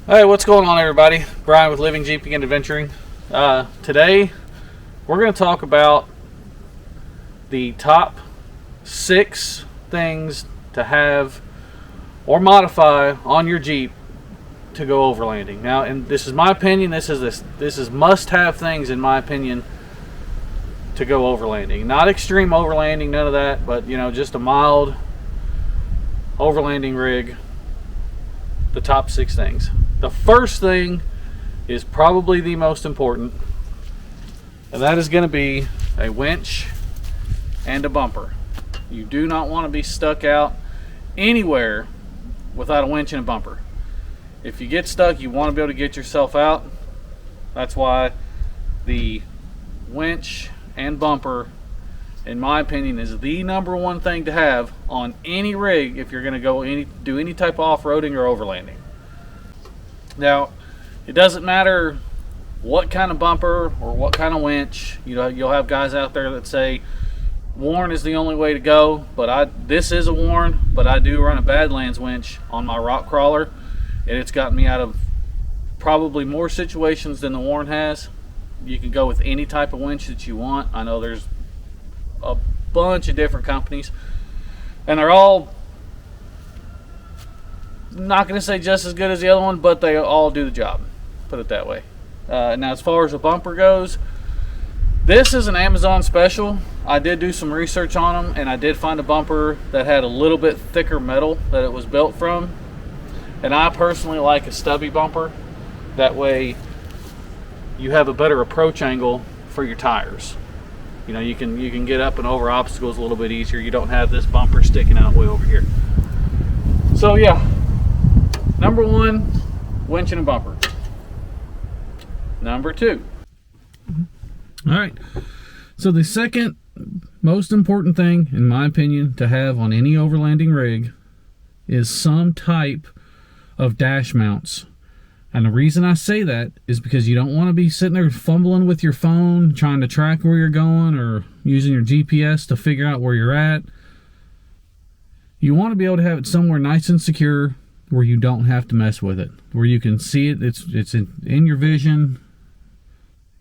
Hey, what's going on, everybody? Brian with Living Jeeping and Adventuring. Today, we're going to talk about the top 6 things to have or modify on your Jeep to go overlanding. Now, and this is my opinion. This is must-have things in my opinion to go overlanding. Not extreme overlanding, none of that, but just a mild overlanding rig. The top 6 things. The first thing is probably the most important, and that is going to be a winch and a bumper. You do not want to be stuck out anywhere without a winch and a bumper. If you get stuck, you want to be able to get yourself out. That's why the winch and bumper, in my opinion, is the number one thing to have on any rig if you're going to do any type of off-roading or overlanding. Now, it doesn't matter what kind of bumper or what kind of winch. You'll have guys out there that say Warn is the only way to go, but this is a Warn, but I do run a Badlands winch on my rock crawler, and it's gotten me out of probably more situations than the Warn has. You can go with any type of winch that you want. I know there's a bunch of different companies, and they're all not going to say just as good as the other one, but they all do the job, put it that way. Now, as far as a bumper goes, this is an Amazon special. I did do some research on them, and I did find a bumper that had a little bit thicker metal that it was built from, and I personally like a stubby bumper. That way you have a better approach angle for your tires. You can get up and over obstacles a little bit easier. You don't have this bumper sticking out way over here. So yeah, number 1, winch and a bumper. Number 2. All right. So the second most important thing, in my opinion, to have on any overlanding rig is some type of dash mounts. And the reason I say that is because you don't want to be sitting there fumbling with your phone, trying to track where you're going, or using your GPS to figure out where you're at. You want to be able to have it somewhere nice and secure where you don't have to mess with it, where you can see it. It's in your vision.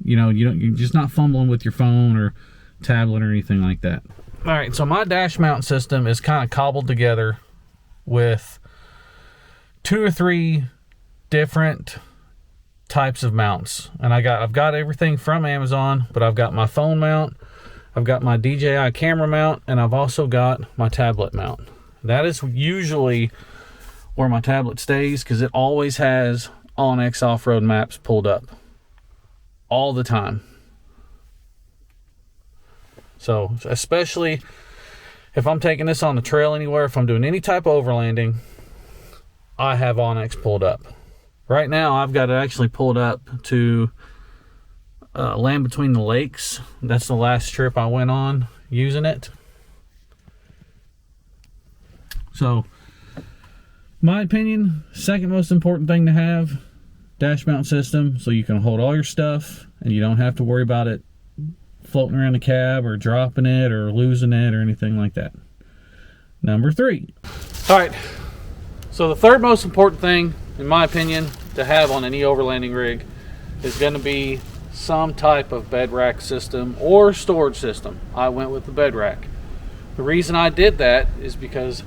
You're just not fumbling with your phone or tablet or anything like that. All right, so my dash mount system is kind of cobbled together with 2 or 3 different types of mounts, and I've got everything from Amazon, but I've got my phone mount, I've got my DJI camera mount, and I've also got my tablet mount. That is usually where my tablet stays, because it always has OnX off-road maps pulled up all the time. So especially if I'm taking this on the trail anywhere, if I'm doing any type of overlanding, I have OnX pulled up. Right now I've got it actually pulled up to Land Between the Lakes. That's the last trip I went on using it. So, my opinion, second most important thing to have, dash mount system, so you can hold all your stuff and you don't have to worry about it floating around the cab or dropping it or losing it or anything like that. Number 3. All right, so the third most important thing, in my opinion, to have on any overlanding rig is going to be some type of bed rack system or storage system. I went with the bed rack. The reason I did that is because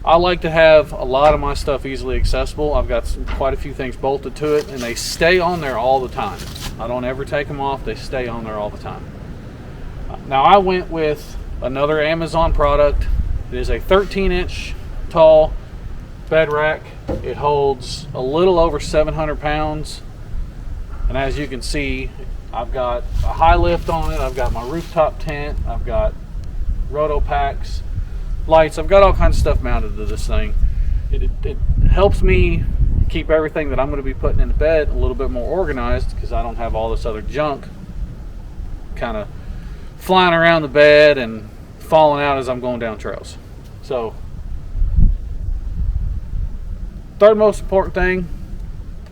I like to have a lot of my stuff easily accessible. I've got quite a few things bolted to it, and they stay on there all the time. I don't ever take them off. They stay on there all the time. Now, I went with another Amazon product. It is a 13-inch tall bed rack. It holds a little over 700 pounds. And as you can see, I've got a high lift on it. I've got my rooftop tent. I've got roto packs, lights. I've got all kinds of stuff mounted to this thing. It helps me keep everything that I'm going to be putting in the bed a little bit more organized, because I don't have all this other junk kind of flying around the bed and falling out as I'm going down trails. So, third most important thing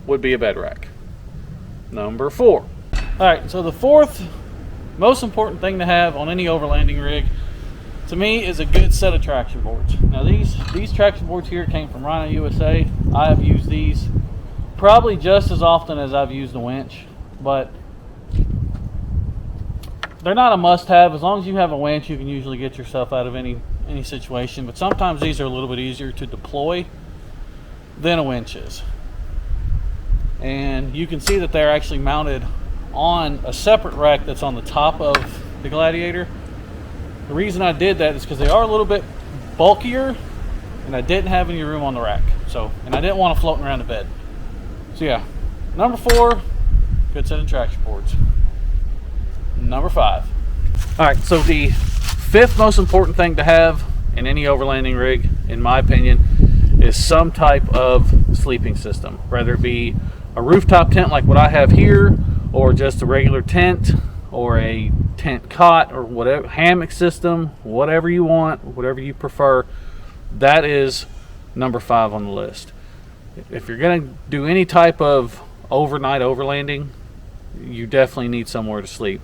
would be a bed rack. Number 4. All right, so the fourth most important thing to have on any overlanding rig, to me, is a good set of traction boards. Now these traction boards here came from Rhino USA. I have used these probably just as often as I've used the winch, but they're not a must-have. As long as you have a winch, you can usually get yourself out of any situation, but sometimes these are a little bit easier to deploy than a winch is. And you can see that they're actually mounted on a separate rack that's on the top of the Gladiator. The reason I did that is because they are a little bit bulkier, and I didn't have any room on the rack, and I didn't want to float around the bed. So yeah, number 4, good set of traction boards. Number 5. All right, so the 5th most important thing to have in any overlanding rig, in my opinion, is some type of sleeping system, whether it be a rooftop tent like what I have here, or just a regular tent, or a tent cot, or whatever, hammock system, whatever you want, whatever you prefer. That is number 5 on the list. If you're going to do any type of overnight overlanding, you definitely need somewhere to sleep.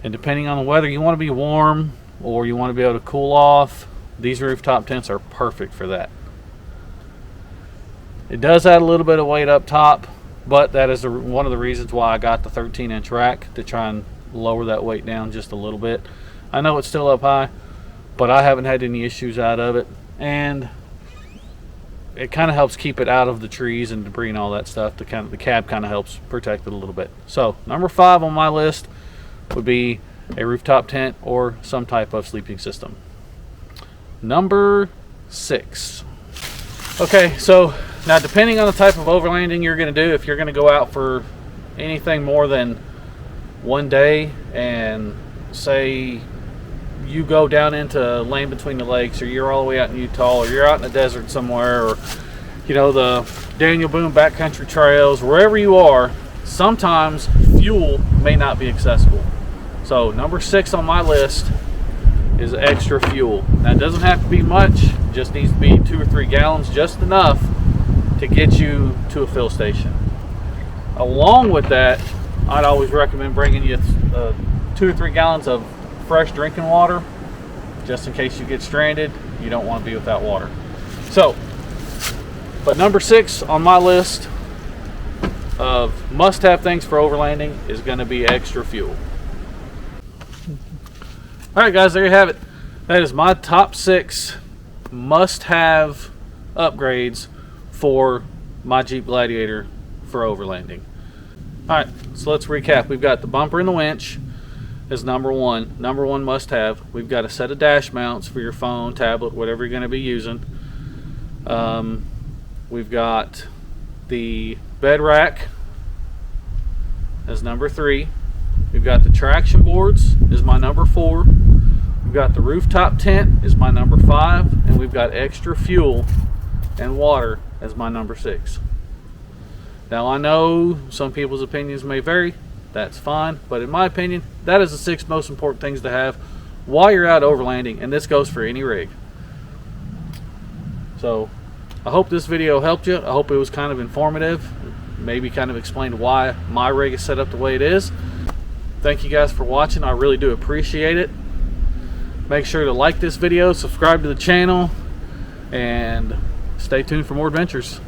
And depending on the weather, you want to be warm or you want to be able to cool off, these rooftop tents are perfect for that. It does add a little bit of weight up top, but that is one of the reasons why I got the 13-inch rack, to try and lower that weight down just a little bit. I know it's still up high, but I haven't had any issues out of it, and it kind of helps keep it out of the trees and debris and all that stuff. The cab kind of helps protect it a little bit. So number 5 on my list would be a rooftop tent or some type of sleeping system. Number 6. Okay, so now depending on the type of overlanding you're going to do, if you're going to go out for anything more than one day, and say you go down into Lane Between the Lakes, or you're all the way out in Utah, or you're out in the desert somewhere, or the Daniel Boone backcountry trails, wherever you are, sometimes fuel may not be accessible. So number 6 on my list is extra fuel. Now, it doesn't have to be much, it just needs to be 2 or 3 gallons, just enough to get you to a fill station. Along with that, I'd always recommend bringing you 2 or 3 gallons of fresh drinking water, just in case you get stranded. You don't want to be without water. So, but number 6 on my list of must-have things for overlanding is going to be extra fuel. All right, guys, there you have it. That is my top 6 must-have upgrades for my Jeep Gladiator for overlanding. All right, so let's recap. We've got the bumper and the winch is number 1 must-have. We've got a set of dash mounts for your phone, tablet, whatever you're going to be using. We've got the bed rack as number 3. We've got the traction boards is my number 4. We've got the rooftop tent is my number 5, and we've got extra fuel and water as my number 6. Now, I know some people's opinions may vary. That's fine, but in my opinion, that is the 6 most important things to have while you're out overlanding, and this goes for any rig. So I hope this video helped you. I hope it was kind of informative, maybe kind of explained why my rig is set up the way it is. Thank you guys for watching. I really do appreciate it. Make sure to like this video, subscribe to the channel, and stay tuned for more adventures.